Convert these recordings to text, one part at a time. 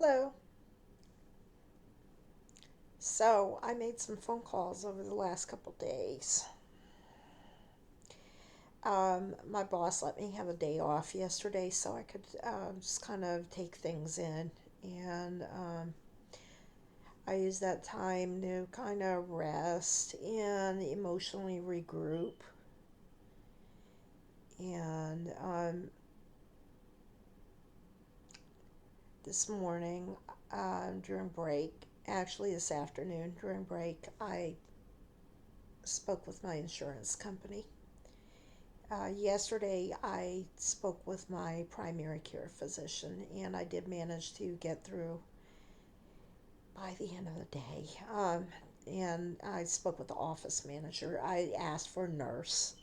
Hello. So, I made some phone calls over the last couple days. My boss let me have a day off yesterday so I could just kind of take things in. And I used that time to kind of rest and emotionally regroup. And this morning, during break, actually this afternoon during break, I spoke with my insurance company. Yesterday, I spoke with my primary care physician, and I did manage to get through by the end of the day. And I spoke with the office manager. I asked for a nurse.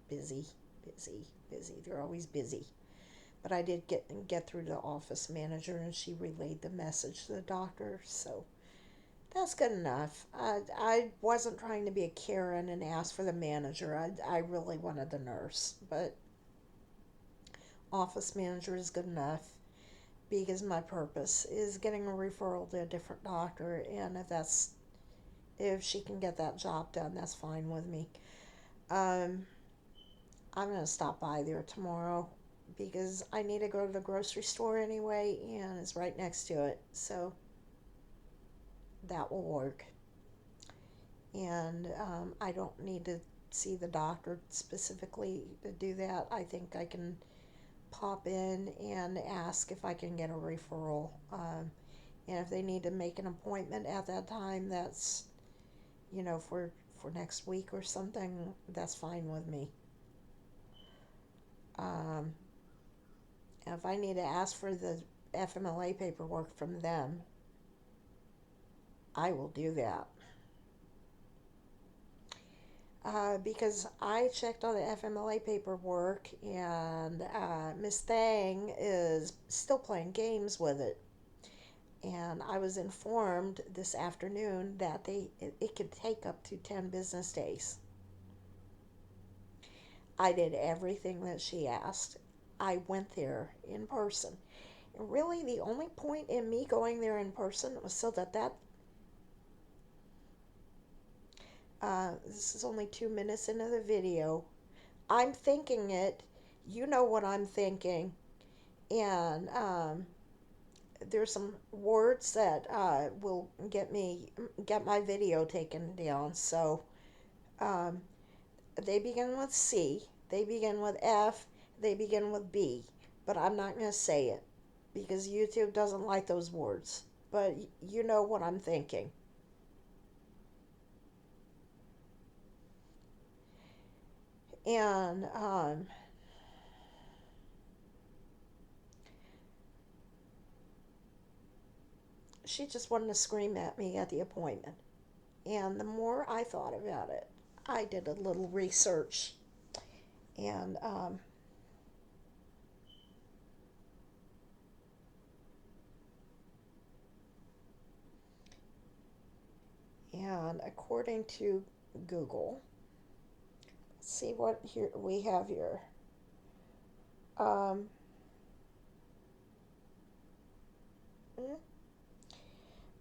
Busy, busy, busy. They're always busy. But I did get through to the office manager, and she relayed the message to the doctor. So that's good enough. I wasn't trying to be a Karen and ask for the manager. I really wanted the nurse, but office manager is good enough because my purpose is getting a referral to a different doctor, and if she can get that job done, that's fine with me. Um, I'm gonna stop by there tomorrow because I need to go to the grocery store anyway, and it's right next to it, so that will work. And I don't need to see the doctor specifically to do that. I think I can pop in and ask if I can get a referral. And if they need to make an appointment at that time, that's, for next week or something, that's fine with me. Um, and if I need to ask for the FMLA paperwork from them, I will do that. Because I checked on the FMLA paperwork, and Miss Thang is still playing games with it. And I was informed this afternoon that it could take up to 10 business days. I did everything that she asked. I went there in person. And really, the only point in me going there in person was so that this is only 2 minutes into the video. I'm thinking it. You know what I'm thinking. And there's some words that will get my video taken down. So um, they begin with C, they begin with F, they begin with B, but I'm not going to say it because YouTube doesn't like those words. But you know what I'm thinking. And she just wanted to scream at me at the appointment. And the more I thought about it, I did a little research. And according to Google, let's see what here we have here. Um,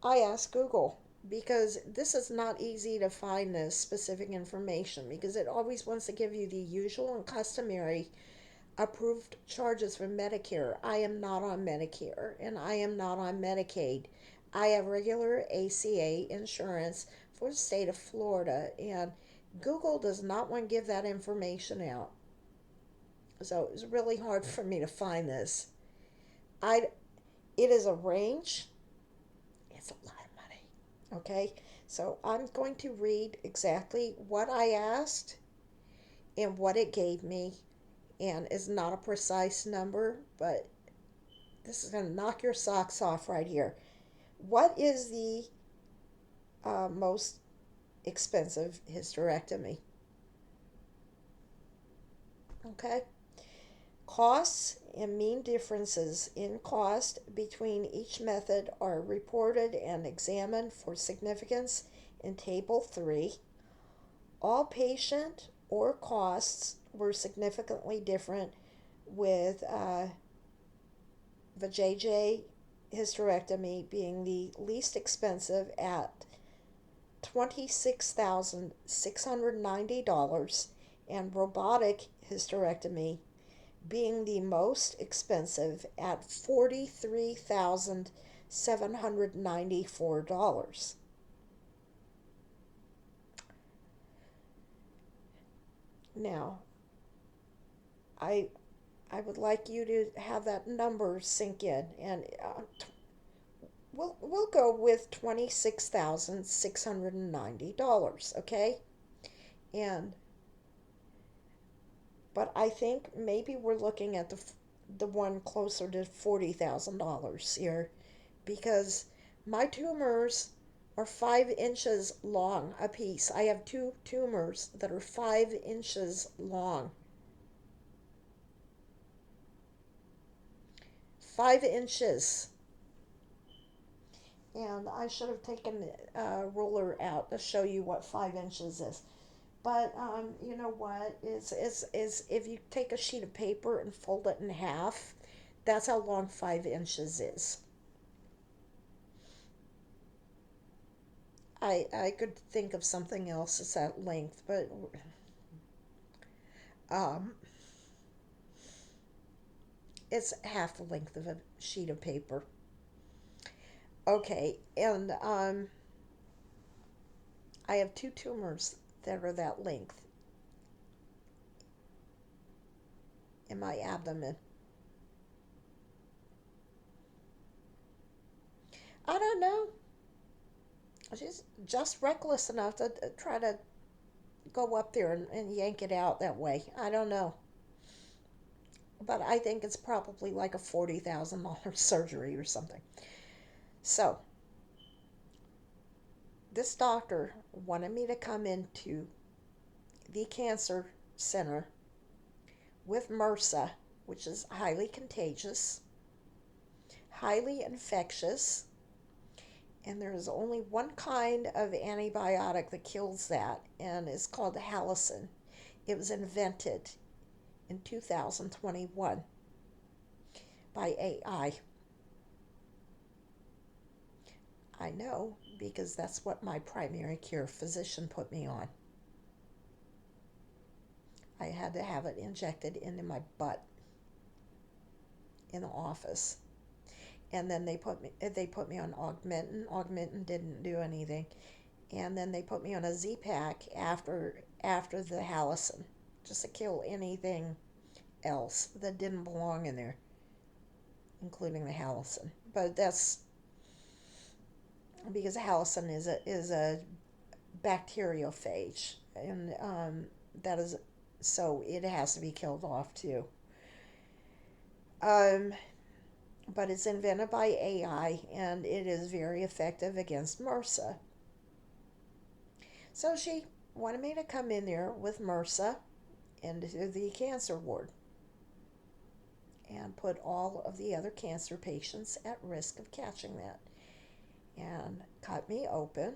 I asked Google because this is not easy to find this specific information because it always wants to give you the usual and customary approved charges from Medicare. I am not on Medicare and I am not on Medicaid. I have regular ACA insurance for the state of Florida, and Google does not want to give that information out. So it was really hard for me to find this. I it is a range. It's a lot of money. Okay? So I'm going to read exactly what I asked and what it gave me, and it's not a precise number, but this is going to knock your socks off right here. What is the most expensive hysterectomy? Okay. Costs and mean differences in cost between each method are reported and examined for significance in Table 3. All patient or costs were significantly different with the JJ hysterectomy being the least expensive at $26,690 and robotic hysterectomy being the most expensive at $43,794. Now, I I would like you to have that number sink in, and we'll go with $26,690. Okay, and but I think maybe we're looking at the one closer to $40,000 here, because my tumors are 5 inches long a piece. I have two tumors that are 5 inches long. 5 inches. And I should have taken a ruler out to show you what 5 inches is. But you know what? Is if you take a sheet of paper and fold it in half, that's how long 5 inches is. I could think of something else that's that length, but um, it's half the length of a sheet of paper. Okay, and I have two tumors that are that length in my abdomen. I don't know. She's just reckless enough to try to go up there and yank it out that way. I don't know. But I think it's probably like a $40,000 surgery or something. So, this doctor wanted me to come into the cancer center with MRSA, which is highly contagious, highly infectious, and there is only one kind of antibiotic that kills that, and it's called halicin. It was invented in 2021 by AI. I know because that's what my primary care physician put me on. I had to have it injected into my butt in the office. And then they put me on augmentin. Augmentin didn't do anything. And then they put me on a Z-Pack after the halicin, just to kill anything else that didn't belong in there, including the halicin. But that's because halicin is a bacteriophage, and that is so it has to be killed off too. Um, but it's invented by AI and it is very effective against MRSA. So she wanted me to come in there with MRSA into the cancer ward and put all of the other cancer patients at risk of catching that. And cut me open,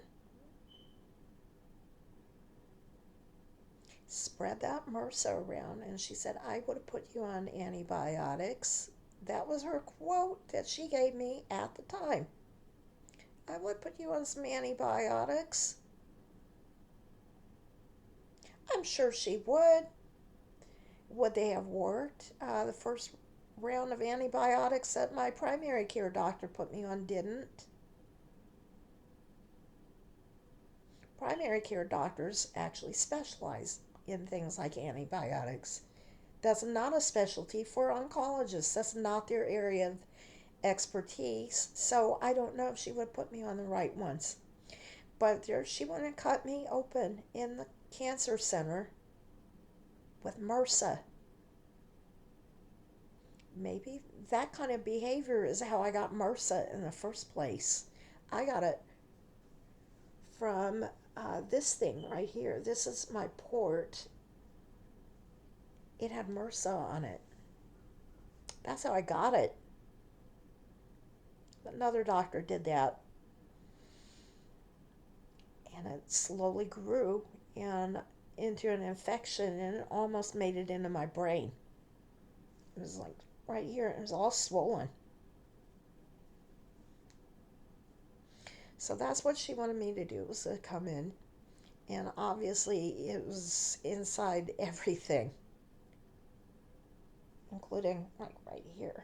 spread that MRSA around, and she said, I would have put you on antibiotics. That was her quote that she gave me at the time. I would put you on some antibiotics. I'm sure she would. Would they have worked? The first round of antibiotics that my primary care doctor put me on didn't. Primary care doctors actually specialize in things like antibiotics. That's not a specialty for oncologists. That's not their area of expertise. So I don't know if she would put me on the right ones. But there, she went and cut me open in the cancer center with MRSA. Maybe that kind of behavior is how I got MRSA in the first place. I got it from this thing right here. This is my port. It had MRSA on it. That's how I got it. Another doctor did that, and it slowly grew and into an infection, and it almost made it into my brain. It was like right here. It was all swollen. So that's what she wanted me to do, was to come in. And obviously it was inside everything, including like right here.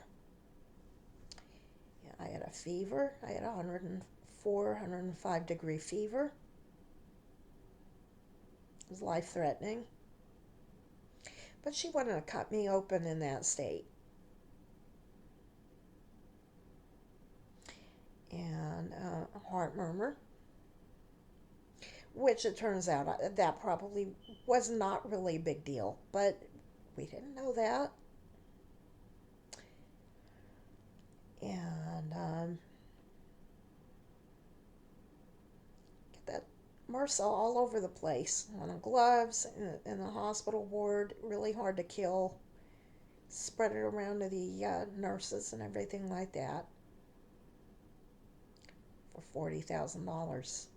Yeah, I had a fever. I had 104, 105-degree fever. It was life threatening. But she wanted to cut me open in that state. And a heart murmur, which it turns out that probably was not really a big deal, but we didn't know that. And get that MRSA all over the place, on the gloves, in the hospital ward, really hard to kill. Spread it around to the nurses and everything like that for $40,000.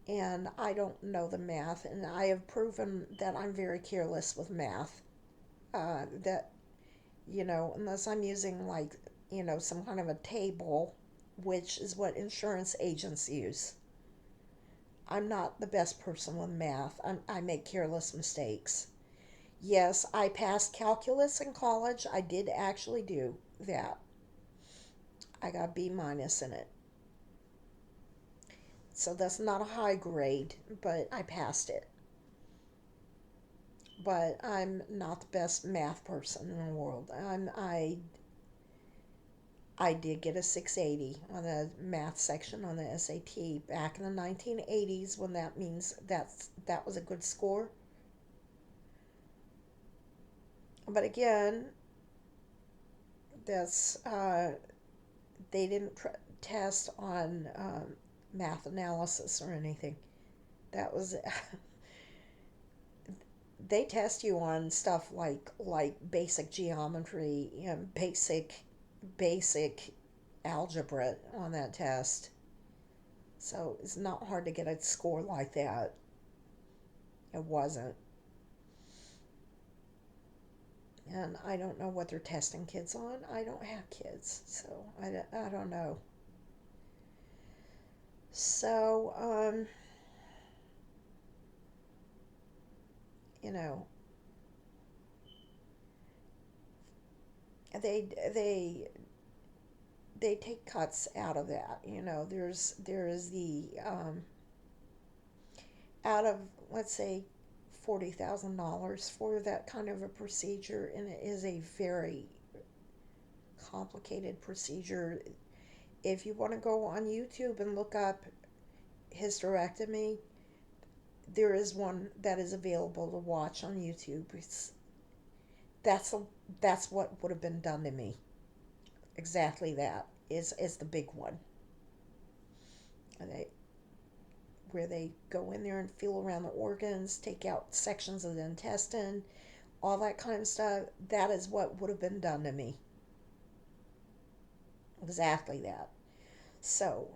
And I don't know the math, and I have proven that I'm very careless with math. That, unless I'm using like, some kind of a table, which is what insurance agents use. I'm not the best person with math. I make careless mistakes. Yes, I passed calculus in college. I did actually do that. I got B minus in it. So that's not a high grade, but I passed it. But I'm not the best math person in the world. I did get a 680 on the math section on the SAT back in the 1980s, when that means that was a good score. But again, that's they didn't test on math analysis or anything. That was they test you on stuff like basic geometry and basic algebra on that test. So it's not hard to get a score like that. It wasn't. And I don't know what they're testing kids on. I don't have kids, so I don't know. So, you know, they they they take cuts out of that. There is the out of, let's say, $40,000 for that kind of a procedure, and it is a very complicated procedure. If you want to go on YouTube and look up hysterectomy, there is one that is available to watch on YouTube. That's a, that's what would have been done to me. Exactly, that is the big one. And where they go in there and feel around the organs, take out sections of the intestine, all that kind of stuff. That is what would have been done to me. Exactly that. So,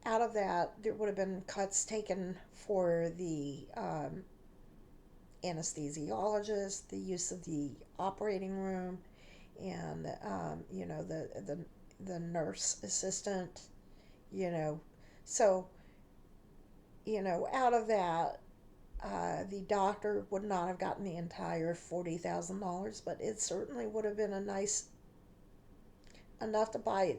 out of that, there would have been cuts taken for the anesthesiologist, the use of the operating room, and the nurse assistant. You know, so out of that, the doctor would not have gotten the entire $40,000, but it certainly would have been enough to buy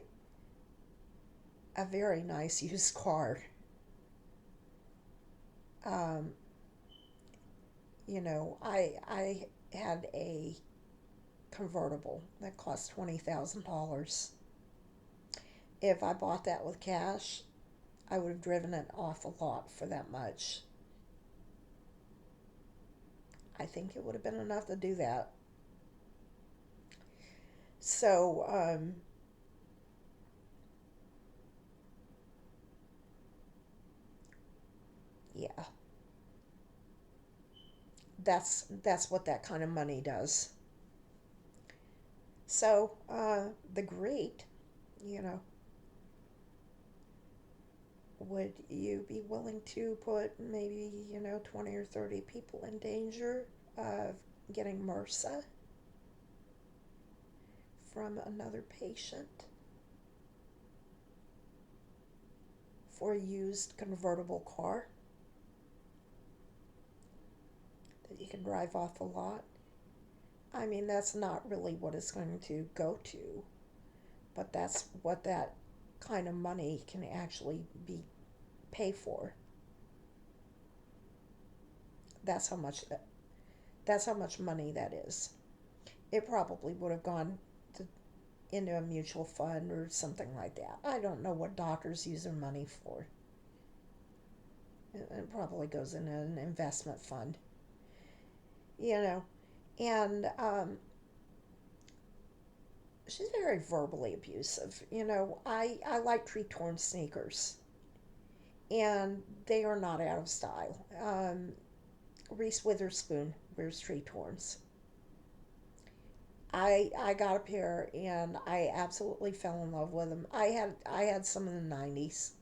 a very nice used car. Um, I had a convertible that cost $20,000. If I bought that with cash, I would have driven it off the lot for that much. I think it would have been enough to do that. So, yeah, that's what that kind of money does. So, the great, you know, would you be willing to put maybe, 20 or 30 people in danger of getting MRSA? from another patient for a used convertible car that you can drive off the lot. I mean, that's not really what it's going to go to, but that's what that kind of money can actually be pay for. That's how much that's how much money that is. It probably would have gone to, into a mutual fund or something like that. I don't know what doctors use their money for. It probably goes in an investment fund, you know. And she's very verbally abusive. I like tree torn sneakers, and they are not out of style. Reese Witherspoon wears tree torns. I got a pair and I absolutely fell in love with them. I had some in the 90s,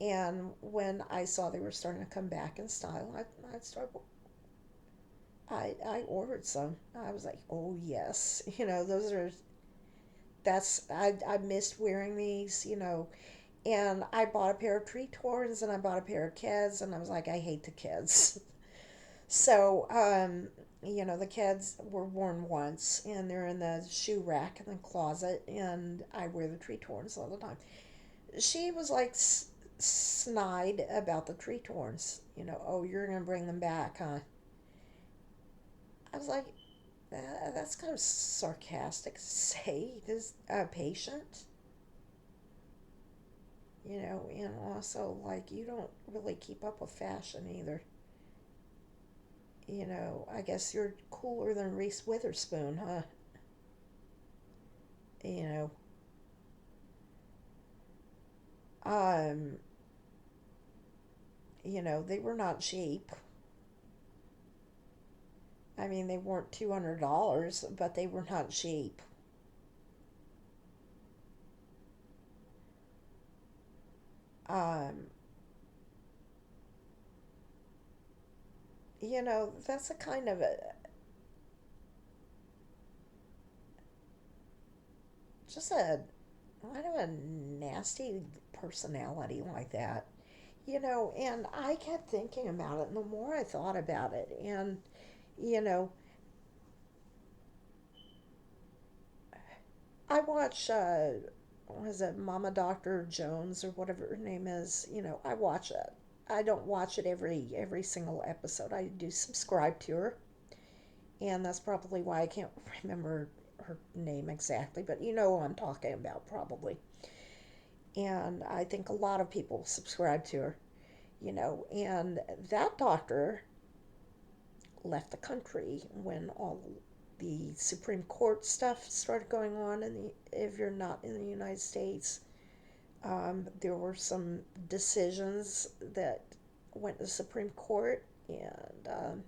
and when I saw they were starting to come back in style, I ordered some. I was like, oh yes, those are that's I missed wearing these. And I bought a pair of tree torns and I bought a pair of Keds, and I was like, I hate the Keds. So, the Keds were worn once and they're in the shoe rack in the closet, and I wear the tree torns all the time. She was like snide about the tree torns. Oh, you're going to bring them back, huh? I was like, that's kind of sarcastic to say this patient. And also, like, you don't really keep up with fashion either. I guess you're cooler than Reese Witherspoon, huh? You know, um, they were not cheap. I mean, they weren't $200, but they were not cheap. Um, that's a just a kind of a nasty personality like that. And I kept thinking about it, and the more I thought about it, and, you know, I watch, what is it, Mama Dr. Jones or whatever her name is. I watch it. I don't watch it every single episode. I do subscribe to her, and that's probably why I can't remember her name exactly, but you know who I'm talking about probably. And I think a lot of people subscribe to her, and that doctor left the country when all the Supreme Court stuff started going on. And if you're not in the United States, there were some decisions that went to the Supreme Court, and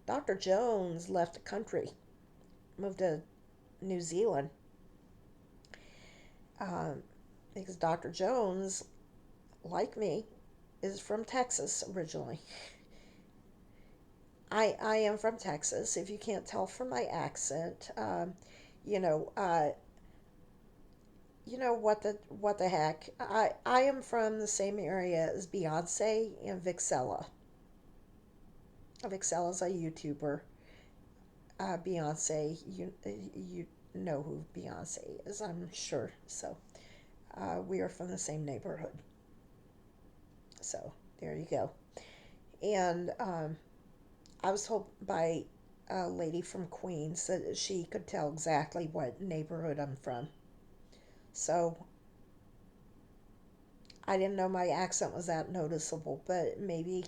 Dr. Jones left the country, moved to New Zealand, um, because Dr. Jones, like me, is from Texas originally. I am from Texas, if you can't tell from my accent. You know, uh, what the heck? I am from the same area as Beyonce and Vixella. Vixella's a YouTuber. Beyonce, you know who Beyonce is, I'm sure. So we are from the same neighborhood. So there you go. And I was told by a lady from Queens that she could tell exactly what neighborhood I'm from. So I didn't know my accent was that noticeable, but maybe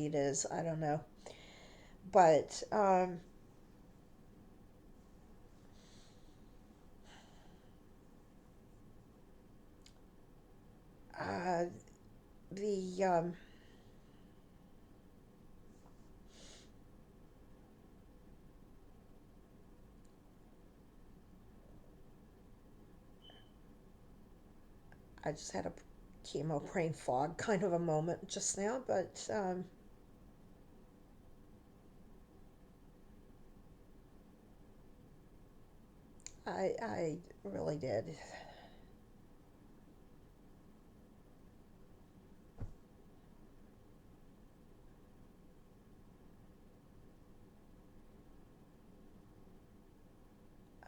it is. I don't know. But uh, the I just had a chemo brain fog kind of a moment just now, but I really did.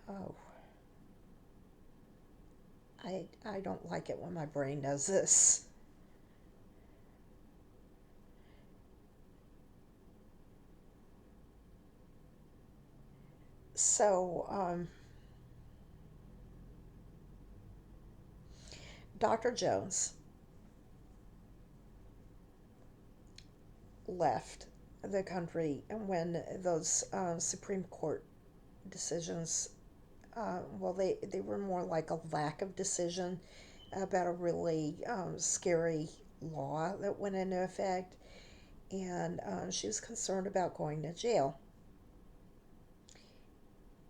Oh, I don't like it when my brain does this. So, Dr. Jones left the country when those Supreme Court decisions, well, they were more like a lack of decision about a really scary law that went into effect, and she was concerned about going to jail.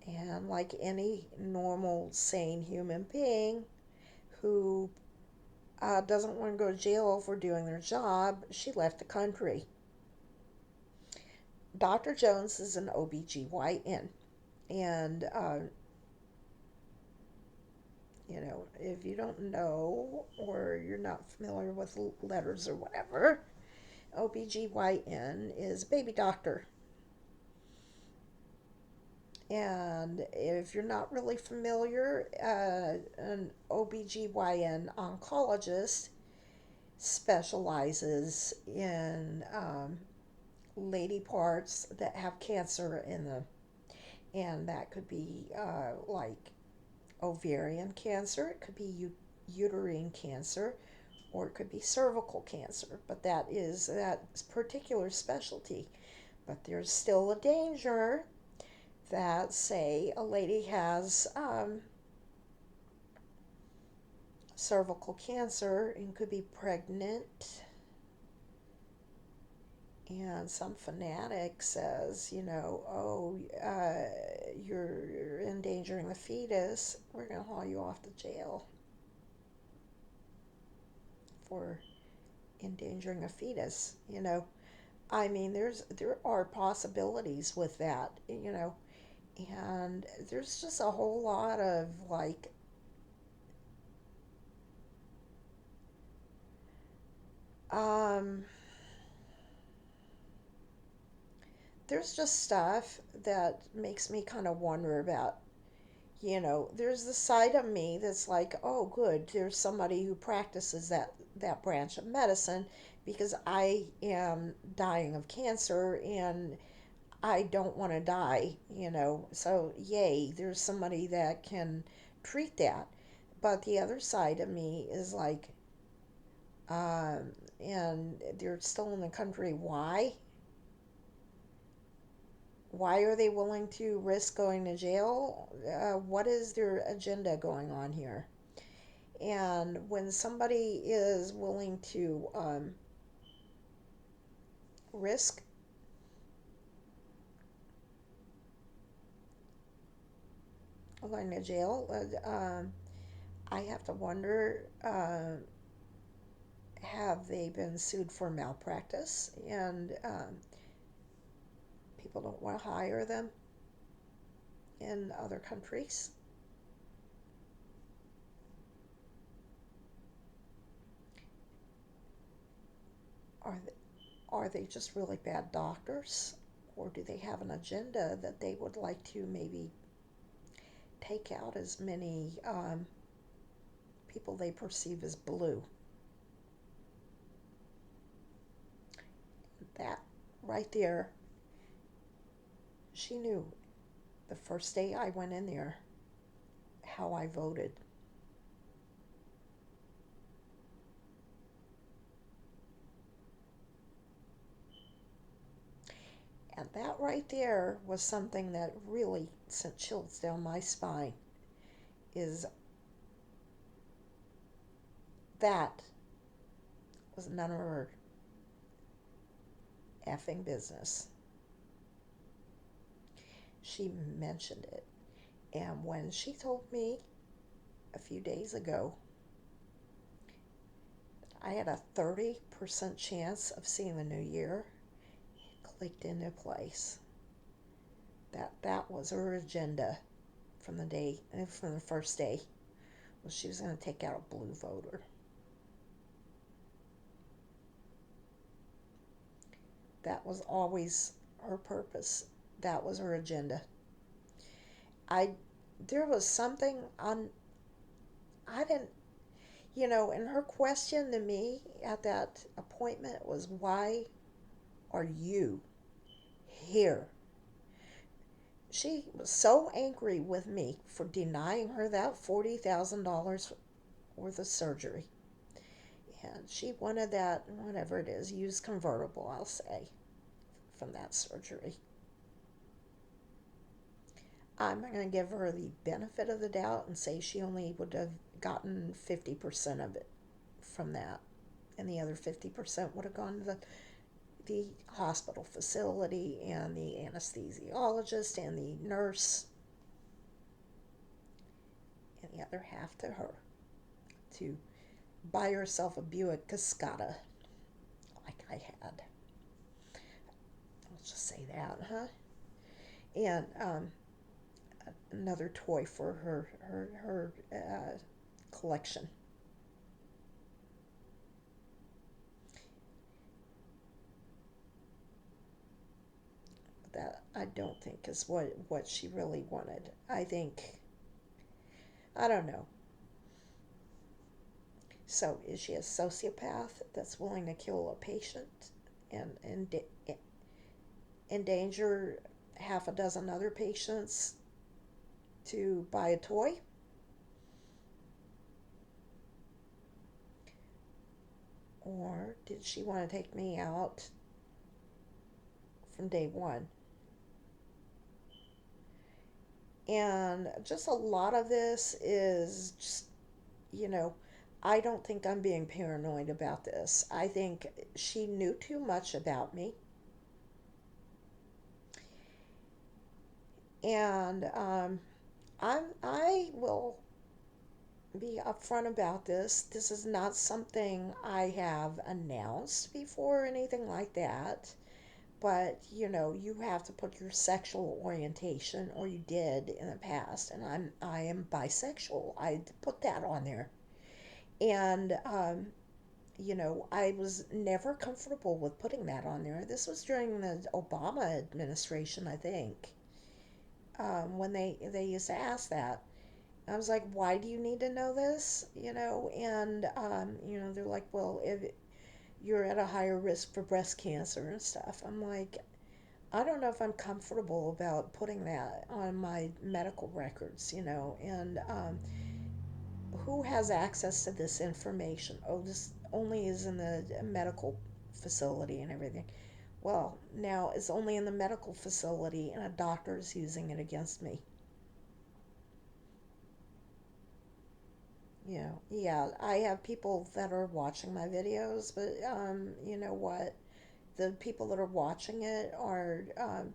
And like any normal, sane human being who doesn't want to go to jail for doing their job, she left the country. Dr. Jones is an OBGYN. And, if you don't know or you're not familiar with letters or whatever, OBGYN is baby doctor. And if you're not really familiar, an OBGYN oncologist specializes in lady parts that have cancer in them. And that could be like ovarian cancer, it could be uterine cancer, or it could be cervical cancer. But that is that particular specialty. But there's still a danger that, say, a lady has cervical cancer and could be pregnant, and some fanatic says, oh, you're endangering the fetus, we're going to haul you off to jail for endangering a fetus. I mean, there are possibilities with that. And there's just a whole lot of like um there's just stuff that makes me kind of wonder about. There's the side of me that's like, oh, good, there's somebody who practices that branch of medicine, because I am dying of cancer and I don't want to die. So, yay, there's somebody that can treat that. But the other side of me is like, and they're still in the country. Why? Why are they willing to risk going to jail? What is their agenda going on here? And when somebody is willing to risk going to jail, I have to wonder, have they been sued for malpractice and people don't want to hire them in other countries? Are they, are they just really bad doctors? Or do they have an agenda that they would like to maybe take out as many people they perceive as blue? That right there, she knew the first day I went in there how I voted. And that right there was something that really sent chills down my spine. Is that was none of her effing business. She mentioned it. And when she told me a few days ago I had a 30% chance of seeing the new year, it clicked into place. That was her agenda from the first day, was she was going to take out a blue voter. That was always her purpose. That was her agenda. I There was something on I didn't and her question to me at that appointment was, why are you here? She was so angry with me for denying her that $40,000 worth of surgery. And she wanted that, whatever it is, used convertible, I'll say, from that surgery. I'm going to give her the benefit of the doubt and say she only would have gotten 50% of it from that. And the other 50% would have gone to the hospital facility and the anesthesiologist and the nurse, and the other half to her to buy herself a Buick Cascada like I had. Let's just say that, huh? And another toy for her collection. That I don't think is what she really wanted. I don't know. So is she a sociopath that's willing to kill a patient and endanger half a dozen other patients to buy a toy? Or did she want to take me out from day one? And just a lot of this is just, you know, I don't think I'm being paranoid about this. I think she knew too much about me. And I will be upfront about this. This is not something I have announced before or anything like that. But you have to put your sexual orientation, or you did in the past, and I am bisexual. I put that on there. And I was never comfortable with putting that on there. This was during the Obama administration, I think, when they used to ask that. I was like, why do you need to know this? And they're like, well, if you're at a higher risk for breast cancer and stuff. I'm like, I don't know if I'm comfortable about putting that on my medical records, and who has access to this information? Oh, this only is in the medical facility and everything. Well, now it's only in the medical facility, and a doctor is using it against me. Yeah, I have people that are watching my videos, but you know what? The people that are watching it are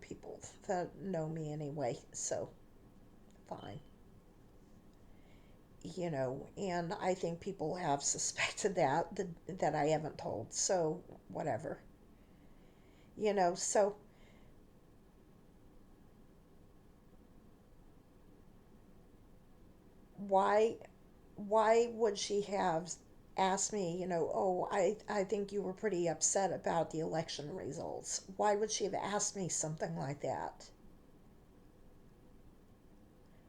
people that know me anyway, so fine. And I think people have suspected that I haven't told, so whatever. So why why would she have asked me, oh, I think you were pretty upset about the election results. Why would she have asked me something like that?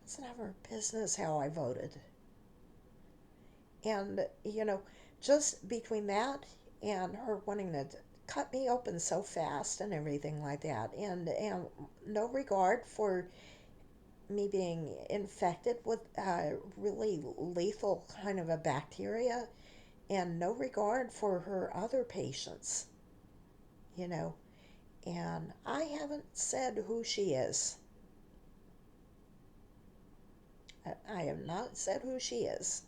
It's never her business how I voted. And, just between that and her wanting to cut me open so fast and everything like that, and no regard for me being infected with really lethal kind of a bacteria, and no regard for her other patients, you know. And I haven't said who she is. I have not said who she is.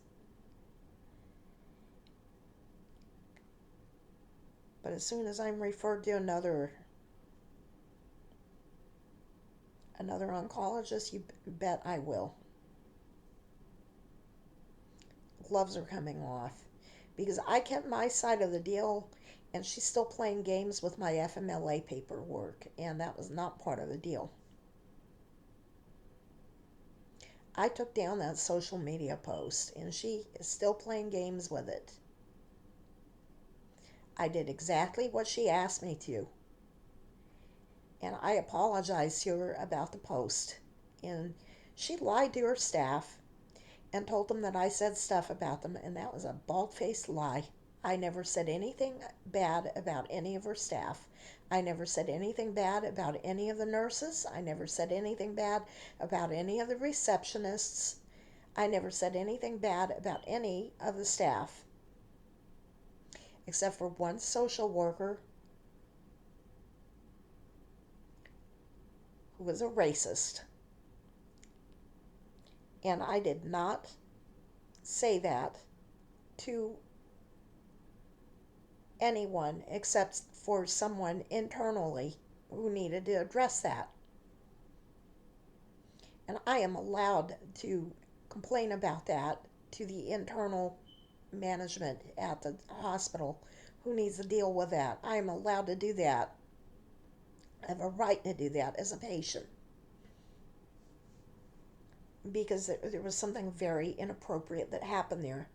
But as soon as I'm referred to another oncologist, you bet I will. Gloves are coming off because I kept my side of the deal, and she's still playing games with my FMLA paperwork, and that was not part of the deal. I took down that social media post and she is still playing games with it. I did exactly what she asked me to, and I apologized to her about the post. And she lied to her staff and told them that I said stuff about them, and that was a bald faced lie. I never said anything bad about any of her staff. I never said anything bad about any of the nurses. I never said anything bad about any of the receptionists. I never said anything bad about any of the staff, except for one social worker who was a racist. And I did not say that to anyone except for someone internally who needed to address that. And I am allowed to complain about that to the internal management at the hospital who needs to deal with that. I am allowed to do that. I have a right to do that as a patient because there was something very inappropriate that happened there.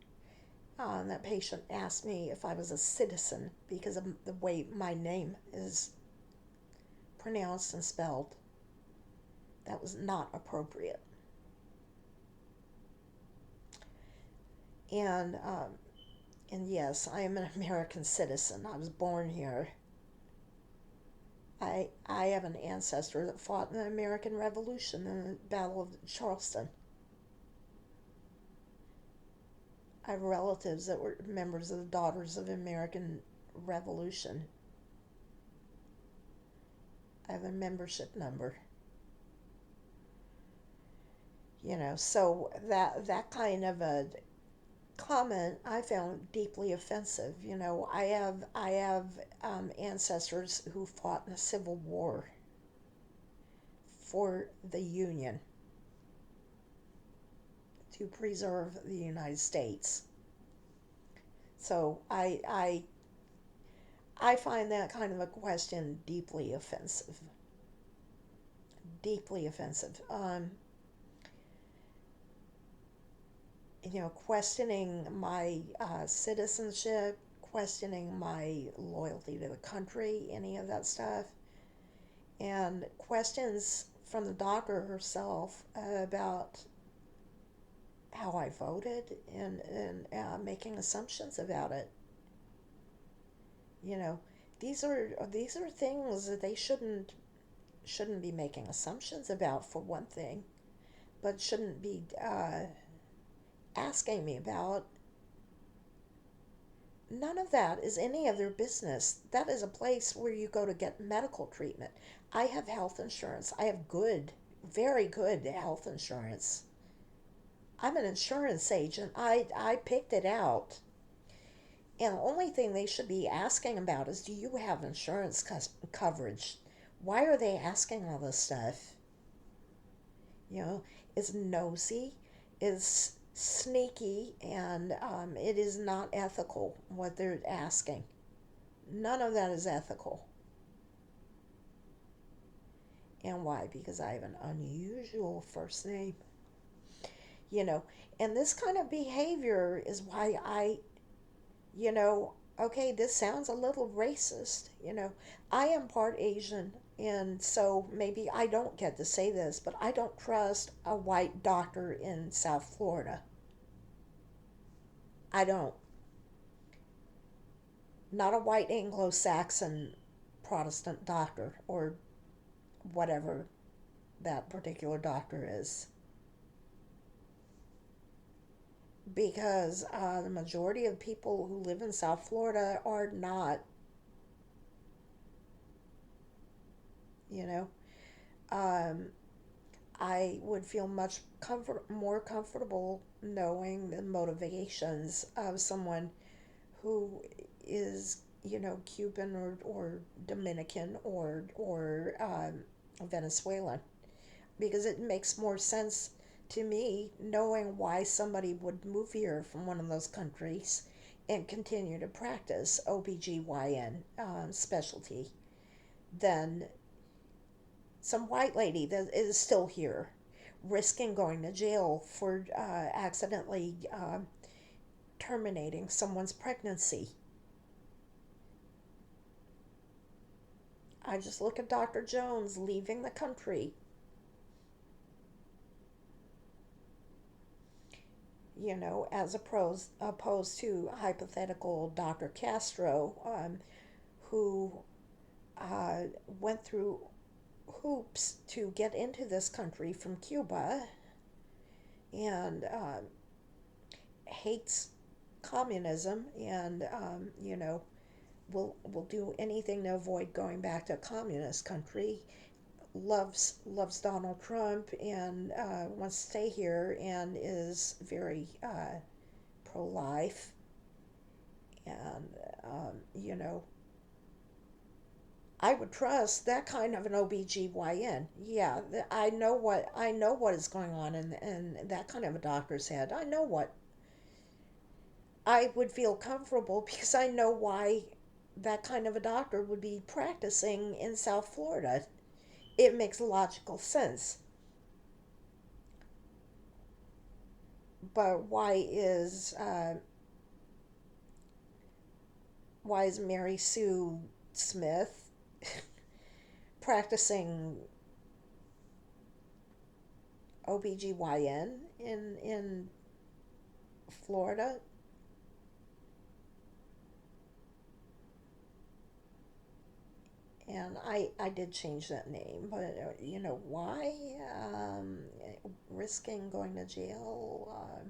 That patient asked me if I was a citizen because of the way my name is pronounced and spelled. That was not appropriate. And and yes, I am an American citizen. I was born here. I have an ancestor that fought in the American Revolution in the Battle of Charleston. I have relatives that were members of the Daughters of the American Revolution. I have a membership number. So that kind of a comment I found deeply offensive. I have ancestors who fought in the Civil War for the Union to preserve the United States. So I find that kind of a question deeply offensive. Deeply offensive. Questioning my citizenship, questioning my loyalty to the country, any of that stuff, and questions from the doctor herself about how I voted and making assumptions about it. You know, these are things that they shouldn't be making assumptions about, for one thing, but shouldn't be asking me about. None of that is any of their business. That is a place where you go to get medical treatment. I have health insurance. I have good, very good health insurance. I'm an insurance agent. I picked it out. And the only thing they should be asking about is, do you have insurance coverage? Why are they asking all this stuff? It's nosy, it's sneaky, and it is not ethical what they're asking. None of that is ethical. And why? Because I have an unusual first name. You know, and this kind of behavior is why you know, okay, this sounds a little racist. I am part Asian, and so maybe I don't get to say this, but I don't trust a white doctor in South Florida. I don't. Not a white Anglo Saxon Protestant doctor or whatever that particular doctor is. Because the majority of people who live in South Florida are not, you know. Um, I would feel much more comfortable knowing the motivations of someone who is, Cuban or Dominican or Venezuelan, because it makes more sense to me knowing why somebody would move here from one of those countries and continue to practice OBGYN specialty than some white lady that is still here. risking going to jail for accidentally terminating someone's pregnancy. I just look at Dr. Jones leaving the country, as opposed to hypothetical Dr. Castro, who uh, went through hoops to get into this country from Cuba and hates communism and, will do anything to avoid going back to a communist country. Loves Donald Trump and wants to stay here and is very pro life and I would trust that kind of an OBGYN. Yeah, I know what is going on in that kind of a doctor's head. I know what I would feel comfortable because I know why that kind of a doctor would be practicing in South Florida. It makes logical sense. But why is Mary Sue Smith practicing OBGYN in Florida? And I did change that name, but why? Um, Risking going to jail.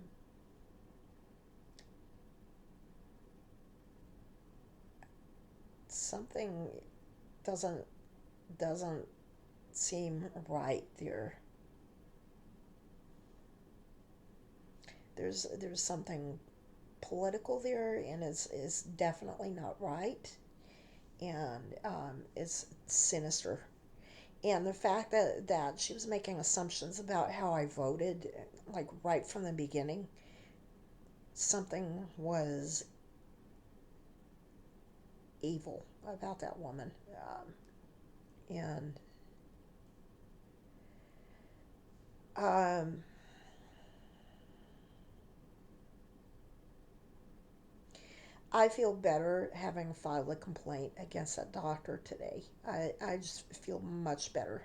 Something doesn't doesn't seem right there. There's something political there, and is definitely not right, and it's sinister. And the fact that she was making assumptions about how I voted, like right from the beginning, something was evil about that woman. And um, I feel better having filed a complaint against that doctor today. I just feel much better.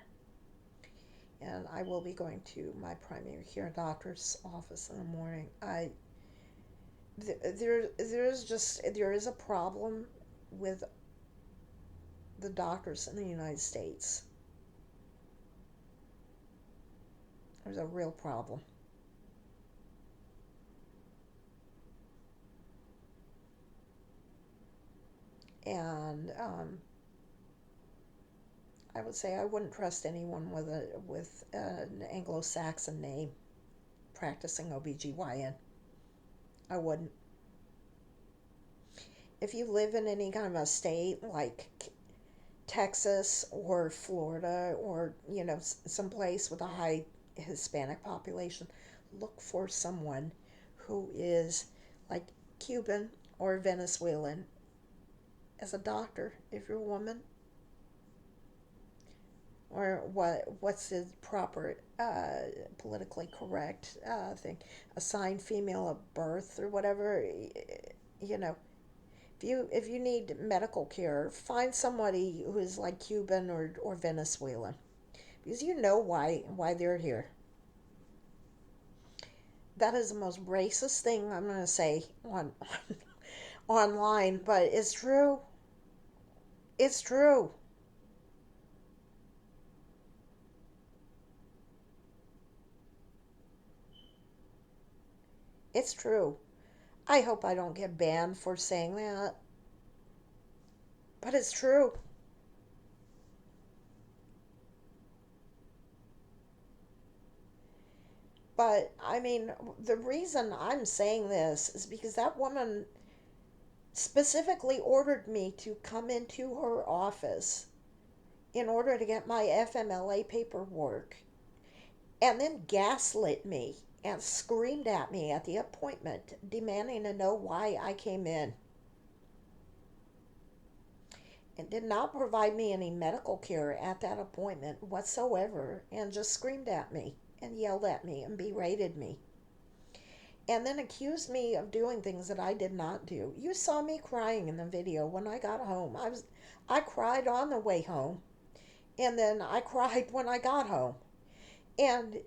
And I will be going to my primary care doctor's office in the morning. There is a problem with the doctors in the United States. There's a real problem. And I would say I wouldn't trust anyone with an Anglo-Saxon name practicing OBGYN. I wouldn't. If you live in any kind of a state like Texas or Florida or someplace with a high Hispanic population, look for someone who is like Cuban or Venezuelan as a doctor if you're a woman, or what's the proper politically correct thing, assigned female of birth or whatever. You know, if you need medical care, find somebody who is like Cuban or Venezuelan, because you know why they're here. That is the most racist thing I'm going to say online, but it's true. It's true. It's true. I hope I don't get banned for saying that, but it's true. But I mean, the reason I'm saying this is because that woman specifically ordered me to come into her office in order to get my FMLA paperwork, and then gaslit me and screamed at me at the appointment, demanding to know why I came in, and did not provide me any medical care at that appointment whatsoever, and just screamed at me. and yelled at me and berated me, and then accused me of doing things that I did not do. You saw me crying in the video when I got home. I cried on the way home, and then I cried when I got home. And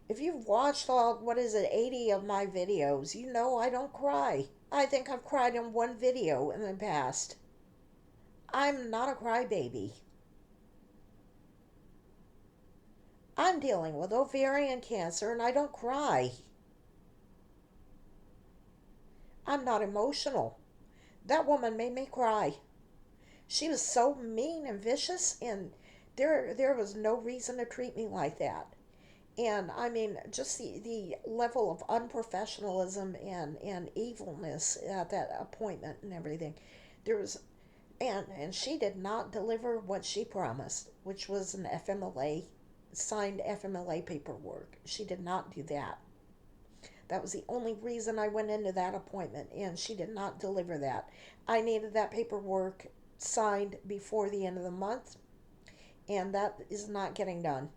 if you've watched all, what is it, 80 of my videos, you know I don't cry. I think I've cried in one video in the past. I'm not a crybaby. I'm dealing with ovarian cancer and I don't cry. I'm not emotional. That woman made me cry. She was so mean and vicious, and there was no reason to treat me like that. And I mean, just the level of unprofessionalism and evilness at that appointment and everything. There was, and she did not deliver what she promised, which was an FMLA, signed FMLA paperwork. She did not do that. That was the only reason I went into that appointment, and she did not deliver that. I needed that paperwork signed before the end of the month, and that is not getting done.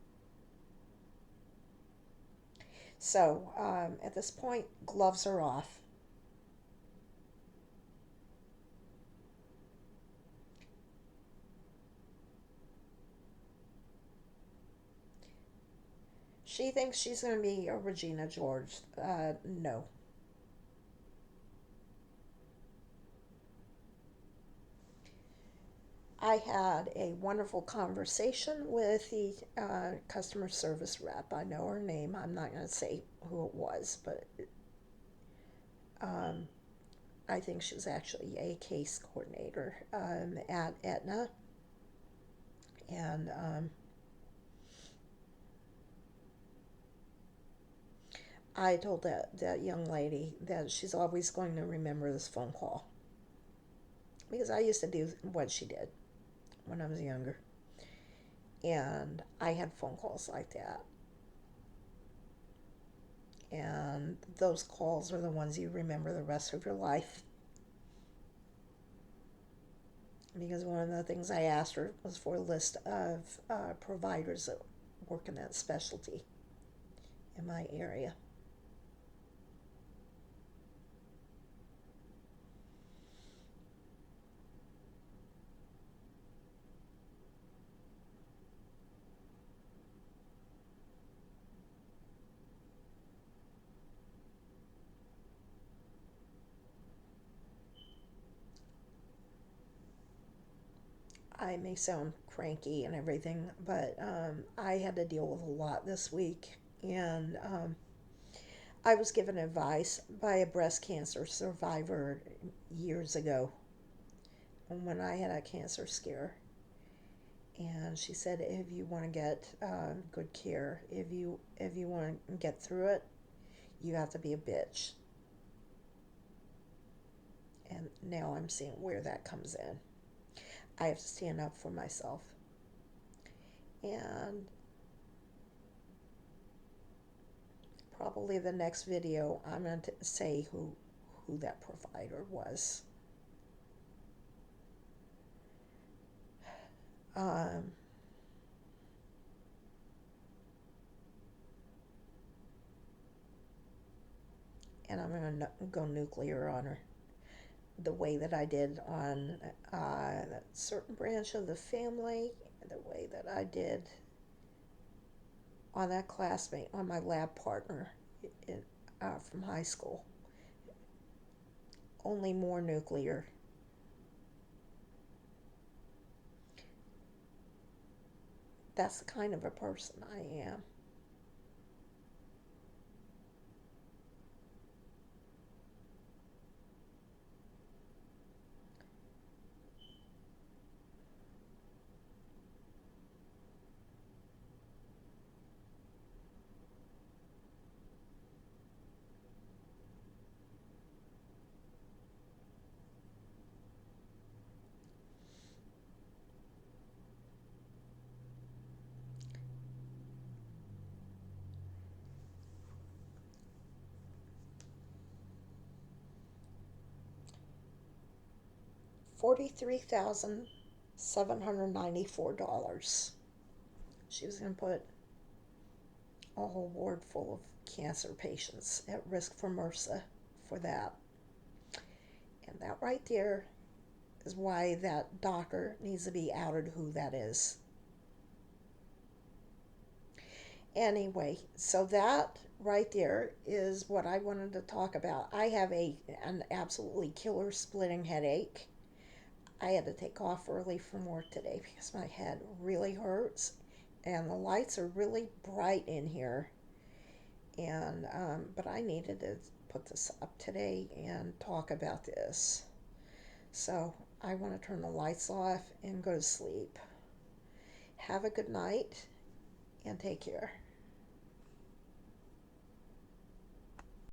So at this point, gloves are off. She thinks she's going to be a Regina George. No. I had a wonderful conversation with the customer service rep. I know her name. I'm not going to say who it was, but um, I think she was actually a case coordinator at Aetna. And I told that young lady that she's always going to remember this phone call because I used to do what she did when I was younger. And I had phone calls like that. And those calls are the ones you remember the rest of your life. Because one of the things I asked her was for a list of providers that work in that specialty in my area. I may sound cranky and everything, but I had to deal with a lot this week. And I was given advice by a breast cancer survivor years ago when I had a cancer scare. And she said, if you want to get good care, if you want to get through it, you have to be a bitch. And now I'm seeing where that comes in. I have to stand up for myself. And probably the next video, I'm going to say who that provider was. Um, and I'm going to go nuclear on her the way that I did on that certain branch of the family, the way that I did on that classmate, on my lab partner in, from high school. Only more nuclear. That's the kind of a person I am. $43,794. She was going to put a whole ward full of cancer patients at risk for MRSA for that. And that right there is why that doctor needs to be outed who that is. Anyway, so that right there is what I wanted to talk about. I have an absolutely killer splitting headache. I had to take off early from work today because my head really hurts and the lights are really bright in here. And but I needed to put this up today and talk about this. So I want to turn the lights off and go to sleep. Have a good night and take care.